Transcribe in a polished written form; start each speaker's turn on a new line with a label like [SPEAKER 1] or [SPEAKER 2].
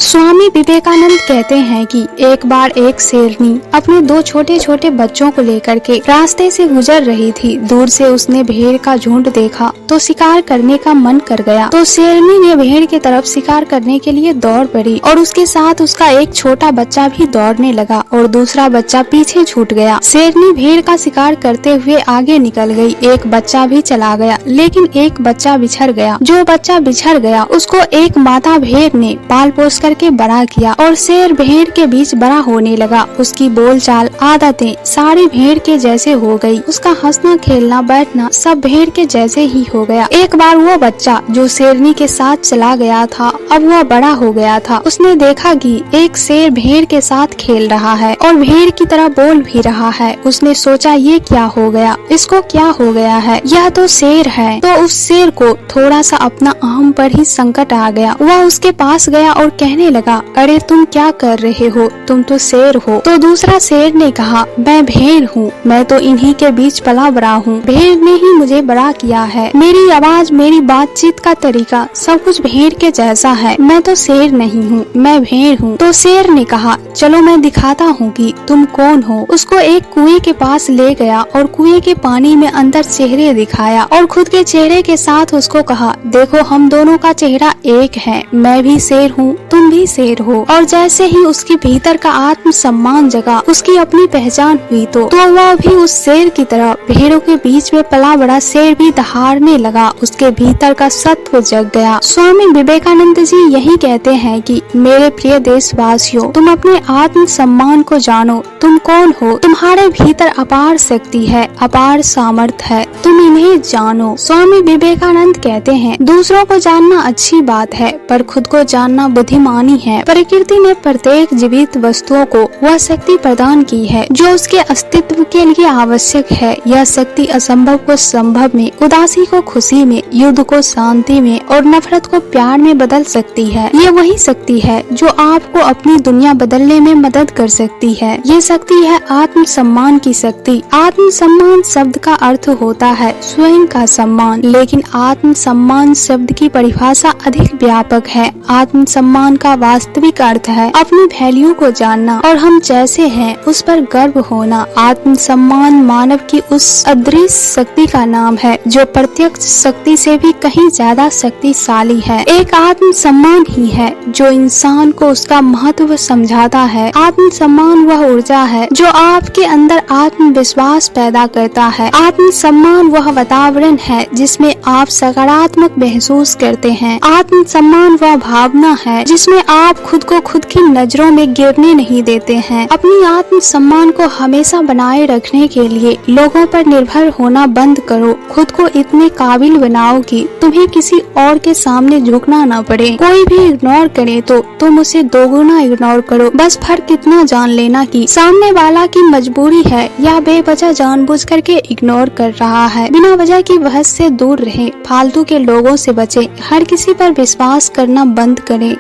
[SPEAKER 1] स्वामी विवेकानंद कहते हैं कि एक बार एक शेरनी अपने दो छोटे छोटे बच्चों को लेकर के रास्ते से गुजर रही थी। दूर से उसने भेड़ का झुंड देखा तो शिकार करने का मन कर गया, तो शेरनी ने भेड़ की तरफ शिकार करने के लिए दौड़ पड़ी और उसके साथ उसका एक छोटा बच्चा भी दौड़ने लगा और दूसरा बच्चा पीछे छूट गया। शेरनी भेड़ का शिकार करते हुए आगे निकल गई। एक बच्चा भी चला गया, लेकिन एक बच्चा बिछड़ गया। जो बच्चा बिछड़ गया उसको एक माता भेड़ ने पाल पोस करके बड़ा किया और शेर भेड़ के बीच बड़ा होने लगा। उसकी बोलचाल, आदतें सारी भेड़ के जैसे हो गई। उसका हंसना, खेलना, बैठना सब भेड़ के जैसे ही हो गया। एक बार वो बच्चा जो शेरनी के साथ चला गया था, अब वह बड़ा हो गया था। उसने देखा कि एक शेर भेड़ के साथ खेल रहा है और भेड़ की तरह बोल भी रहा है। उसने सोचा, ये क्या हो गया, इसको क्या हो गया है, यह तो शेर है। तो उस शेर को थोड़ा सा अपना अहम पर ही संकट आ गया। वह उसके पास गया और कहने लगा, अरे तुम क्या कर रहे हो, तुम तो शेर हो। तो दूसरा शेर ने कहा, मैं भेड़ हूँ, मैं तो इन्हीं के बीच पला बड़ा हूँ। भेड़ ने ही मुझे बड़ा किया है। मेरी आवाज, मेरी बातचीत का तरीका सब कुछ भेड़ के जैसा है। मैं तो शेर नहीं हूँ, मैं भेड़ हूँ। तो शेर ने कहा, चलो मैं दिखाता हूँ कि तुम कौन हो। उसको एक कुएं के पास ले गया और कुएं के पानी में अंदर चेहरे दिखाया और खुद के चेहरे के साथ उसको कहा, देखो हम दोनों का चेहरा एक है, मैं भी शेर हूँ, तुम भी शेर हो। और जैसे ही उसके भीतर का आत्म सम्मान जगा, उसकी अपनी पहचान हुई, तो वह भी उस शेर की तरह भेड़ों के बीच में पला बड़ा शेर भी दहाड़ने लगा। उसके भीतर का सत्व जग गया। स्वामी विवेकानंद जी यही कहते हैं कि मेरे प्रिय देशवासियों, तुम अपने आत्म सम्मान को जानो। तुम कौन हो, तुम्हारे भीतर अपार शक्ति है, अपार सामर्थ्य है, तुम इन्हें जानो। स्वामी विवेकानंद कहते हैं, दूसरों को जानना अच्छी बात है, पर खुद को जानना बुद्धिमानी है। प्रकृति ने प्रत्येक जीवित वस्तुओं को वह शक्ति प्रदान की है जो उसके अस्तित्व के लिए आवश्यक है। यह शक्ति असंभव को संभव में, उदासी को खुशी में, युद्ध को शांति में और नफरत को प्यार में बदल सकती है। ये वही शक्ति है जो आपको अपनी दुनिया बदलने में मदद कर सकती है। ये शक्ति है आत्म सम्मान की शक्ति। आत्म सम्मान शब्द का अर्थ होता है स्वयं का सम्मान, लेकिन आत्म सम्मान शब्द की परिभाषा अधिक व्यापक है। आत्म सम्मान का वास्तविक अर्थ है अपनी वैल्यू को जानना और हम जैसे हैं उस पर गर्व होना। आत्म सम्मान मानव की उस अदृश्य शक्ति का नाम है जो प्रत्यक्ष शक्ति से भी कहीं ज्यादा शक्तिशाली है। एक आत्म सम्मान ही है जो इंसान को उसका महत्व समझाता है। आत्म सम्मान वह ऊर्जा है जो आपके अंदर आत्मविश्वास पैदा करता है। आत्म सम्मान वह वातावरण है जिसमें आप सकारात्मक महसूस करते हैं। आत्म सम्मान वह भावना है जिसमें आप खुद को खुद की नजरों में गिरने नहीं देते हैं। अपनी आत्म सम्मान को हमेशा बनाए रखने के लिए लोगों पर निर्भर होना बंद करो। खुद को इतने काबिल बनाओ कि तुम्हें किसी और के सामने झुकना न पड़े। कोई भी इग्नोर करे तो तुम उसे दोगुना इग्नोर करो। बस फर्क इतना जान लेना कि सामने वाला की मजबूरी है या बेवजह जानबूझ करके इग्नोर कर रहा है। बिना वजह की बहस से दूर रहें, फालतू के लोगों से बचें, हर किसी पर विश्वास करना बंद करें।